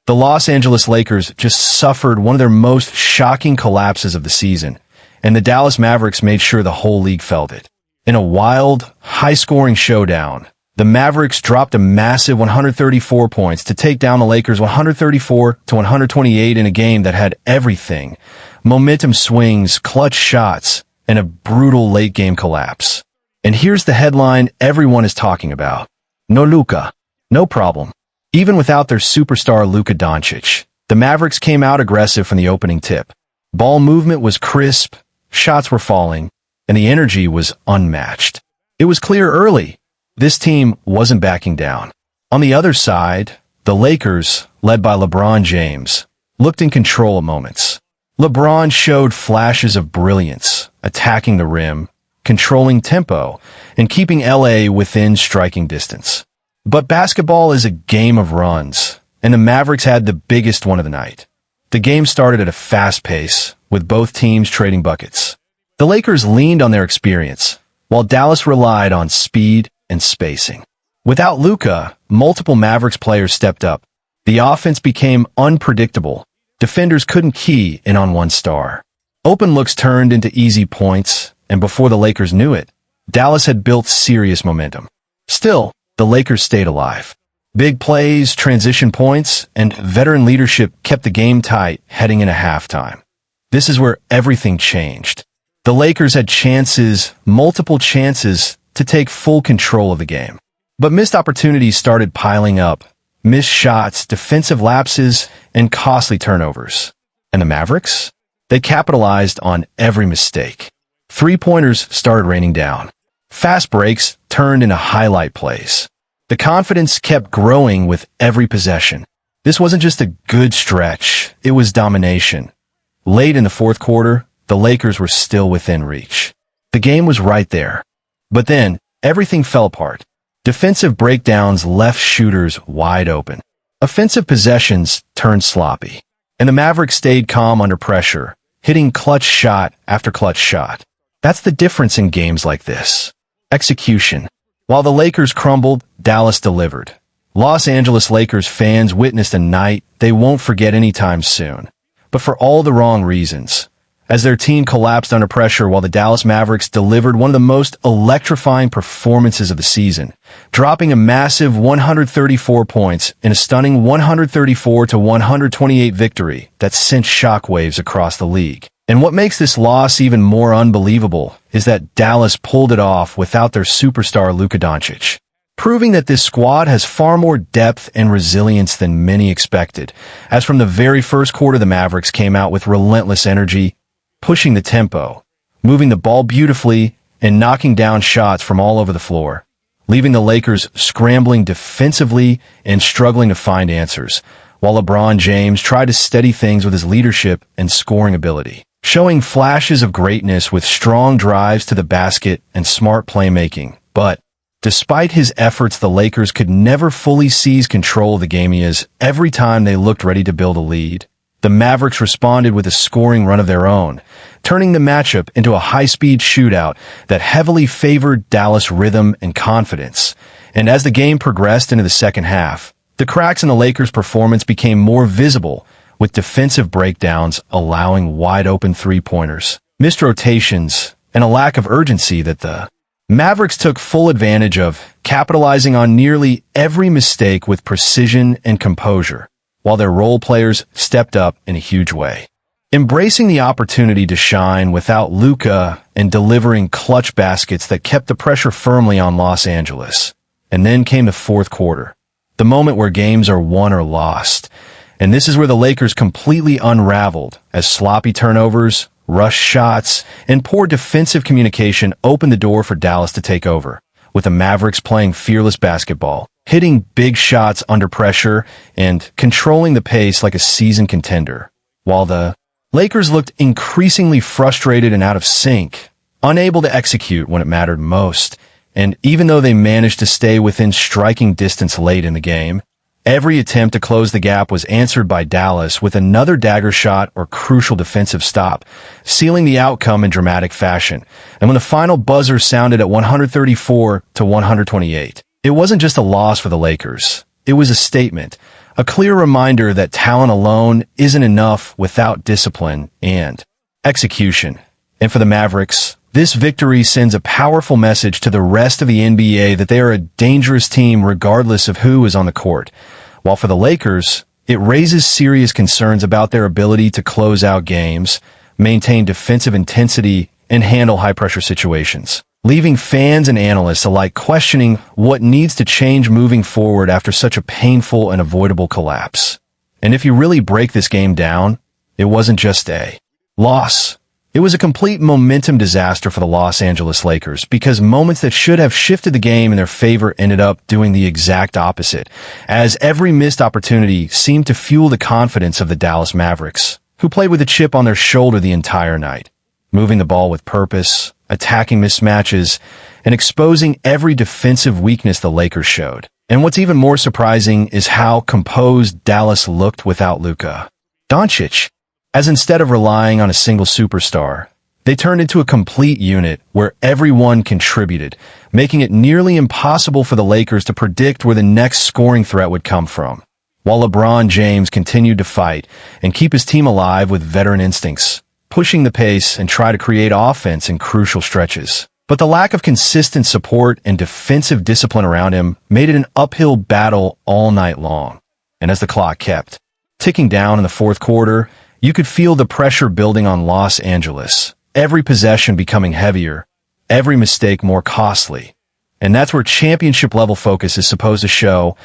The Los Angeles Lakers just suffered one of their most shocking collapses of the season, and the Dallas Mavericks made sure the whole league felt it. In a wild, high-scoring showdown, the Mavericks dropped a massive 134 points to take down the Lakers 134-128 in a game that had everything: momentum swings, clutch shots, and a brutal late-game collapse. And here's the headline everyone is talking about. No Luka. No problem. Even without their superstar Luka Dončić, the Mavericks came out aggressive from the opening tip. Ball movement was crisp, shots were falling, and the energy was unmatched. It was clear early. This team wasn't backing down. On the other side, the Lakers, led by LeBron James, looked in control at moments. LeBron showed flashes of brilliance, attacking the rim, controlling tempo, and keeping LA within striking distance. But basketball is a game of runs, and the Mavericks had the biggest one of the night. The game started at a fast pace, with both teams trading buckets. The Lakers leaned on their experience, while Dallas relied on speed and spacing. Without Luka, multiple Mavericks players stepped up. The offense became unpredictable. Defenders couldn't key in on one star. Open looks turned into easy points, and before the Lakers knew it, Dallas had built serious momentum. Still, the Lakers stayed alive. Big plays, transition points, and veteran leadership kept the game tight heading into halftime. This is where everything changed. The Lakers had chances, multiple chances, to take full control of the game. But missed opportunities started piling up. Missed shots, defensive lapses, and costly turnovers. And the Mavericks? They capitalized on every mistake. Three-pointers started raining down. Fast breaks turned into highlight plays. The confidence kept growing with every possession. This wasn't just a good stretch, it was domination. Late in the fourth quarter, the Lakers were still within reach. The game was right there. But then, everything fell apart. Defensive breakdowns left shooters wide open. Offensive possessions turned sloppy. And the Mavericks stayed calm under pressure, hitting clutch shot after clutch shot. That's the difference in games like this. Execution. While the Lakers crumbled, Dallas delivered. Los Angeles Lakers fans witnessed a night they won't forget anytime soon. But for all the wrong reasons. As their team collapsed under pressure while the Dallas Mavericks delivered one of the most electrifying performances of the season, dropping a massive 134 points in a stunning 134-128 victory that sent shockwaves across the league. And what makes this loss even more unbelievable is that Dallas pulled it off without their superstar Luka Dončić, proving that this squad has far more depth and resilience than many expected, as from the very first quarter the Mavericks came out with relentless energy, pushing the tempo, moving the ball beautifully, and knocking down shots from all over the floor, leaving the Lakers scrambling defensively and struggling to find answers, while LeBron James tried to steady things with his leadership and scoring ability, showing flashes of greatness with strong drives to the basket and smart playmaking. But despite his efforts, the Lakers could never fully seize control of the game as every time they looked ready to build a lead, the Mavericks responded with a scoring run of their own, turning the matchup into a high-speed shootout that heavily favored Dallas' rhythm and confidence. And as the game progressed into the second half, the cracks in the Lakers' performance became more visible, with defensive breakdowns allowing wide-open three-pointers, missed rotations, and a lack of urgency that the Mavericks took full advantage of, capitalizing on nearly every mistake with precision and composure, while their role players stepped up in a huge way, embracing the opportunity to shine without Luka and delivering clutch baskets that kept the pressure firmly on Los Angeles. And then came the fourth quarter, the moment where games are won or lost. And this is where the Lakers completely unraveled as sloppy turnovers, rush shots, and poor defensive communication opened the door for Dallas to take over, with the Mavericks playing fearless basketball, hitting big shots under pressure, and controlling the pace like a seasoned contender, while the Lakers looked increasingly frustrated and out of sync, unable to execute when it mattered most. And even though they managed to stay within striking distance late in the game, every attempt to close the gap was answered by Dallas with another dagger shot or crucial defensive stop, sealing the outcome in dramatic fashion. And when the final buzzer sounded at 134-128, it wasn't just a loss for the Lakers. It was a statement, A clear reminder that talent alone isn't enough without discipline and execution. And for the Mavericks, this victory sends a powerful message to the rest of the NBA that they are a dangerous team regardless of who is on the court. While for the Lakers, it raises serious concerns about their ability to close out games, maintain defensive intensity, and handle high-pressure situations, leaving fans and analysts alike questioning what needs to change moving forward after such a painful and avoidable collapse. And if you really break this game down, it wasn't just a loss. It was a complete momentum disaster for the Los Angeles Lakers because moments that should have shifted the game in their favor ended up doing the exact opposite, as every missed opportunity seemed to fuel the confidence of the Dallas Mavericks, who played with a chip on their shoulder the entire night, moving the ball with purpose, attacking mismatches, and exposing every defensive weakness the Lakers showed. And what's even more surprising is how composed Dallas looked without Luka Dončić, as instead of relying on a single superstar, they turned into a complete unit where everyone contributed, making it nearly impossible for the Lakers to predict where the next scoring threat would come from. While LeBron James continued to fight and keep his team alive with veteran instincts, pushing the pace and try to create offense in crucial stretches. But the lack of consistent support and defensive discipline around him made it an uphill battle all night long. And as the clock kept ticking down in the fourth quarter, you could feel the pressure building on Los Angeles, every possession becoming heavier, every mistake more costly. And that's where championship-level focus is supposed to show,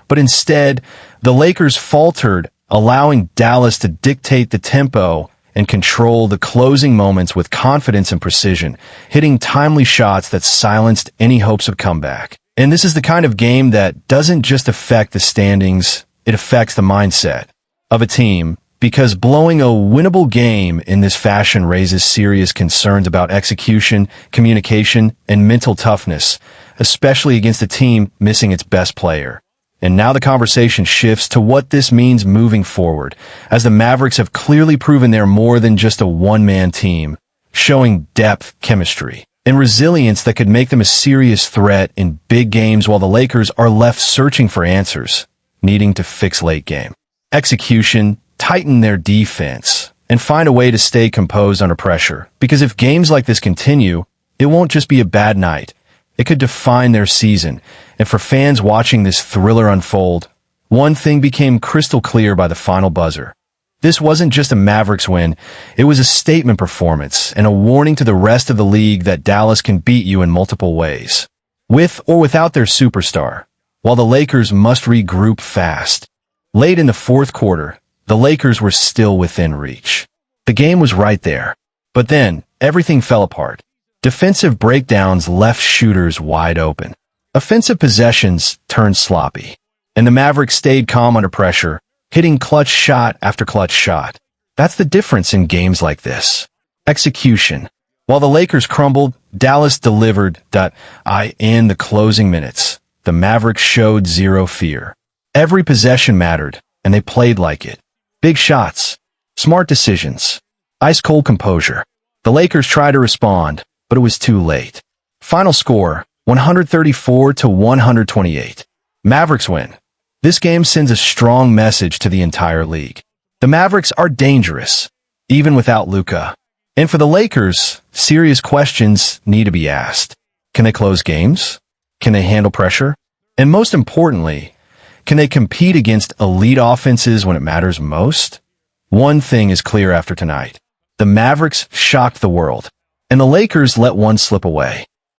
but instead, the Lakers faltered, allowing Dallas to dictate the tempo and control the closing moments with confidence and precision, hitting timely shots that silenced any hopes of comeback. And this is the kind of game that doesn't just affect the standings, it affects the mindset of a team, because blowing a winnable game in this fashion raises serious concerns about execution, communication, and mental toughness, especially against a team missing its best player. And now the conversation shifts to what this means moving forward, as the Mavericks have clearly proven they're more than just a one-man team, showing depth, chemistry, and resilience that could make them a serious threat in big games while the Lakers are left searching for answers, needing to fix late game execution, tighten their defense, and find a way to stay composed under pressure. Because if games like this continue, it won't just be a bad night. It could define their season. And for fans watching this thriller unfold, one thing became crystal clear by the final buzzer. This wasn't just a Mavericks win, it was a statement performance and a warning to the rest of the league that Dallas can beat you in multiple ways, with or without their superstar, while the Lakers must regroup fast. Late in the fourth quarter, the Lakers were still within reach. The game was right there. But then, everything fell apart. Defensive breakdowns left shooters wide open. Offensive possessions turned sloppy. And the Mavericks stayed calm under pressure, hitting clutch shot after clutch shot. That's the difference in games like this. Execution. While the Lakers crumbled, Dallas delivered. In the closing minutes, the Mavericks showed zero fear. Every possession mattered, and they played like it. Big shots, smart decisions, ice-cold composure. The Lakers tried to respond, but it was too late. Final score, 134-128. Mavericks win. This game sends a strong message to the entire league. The Mavericks are dangerous, even without Luka. And for the Lakers, serious questions need to be asked. Can they close games? Can they handle pressure? And most importantly, can they compete against elite offenses when it matters most? One thing is clear after tonight. The Mavericks shocked the world, and the Lakers let one slip away.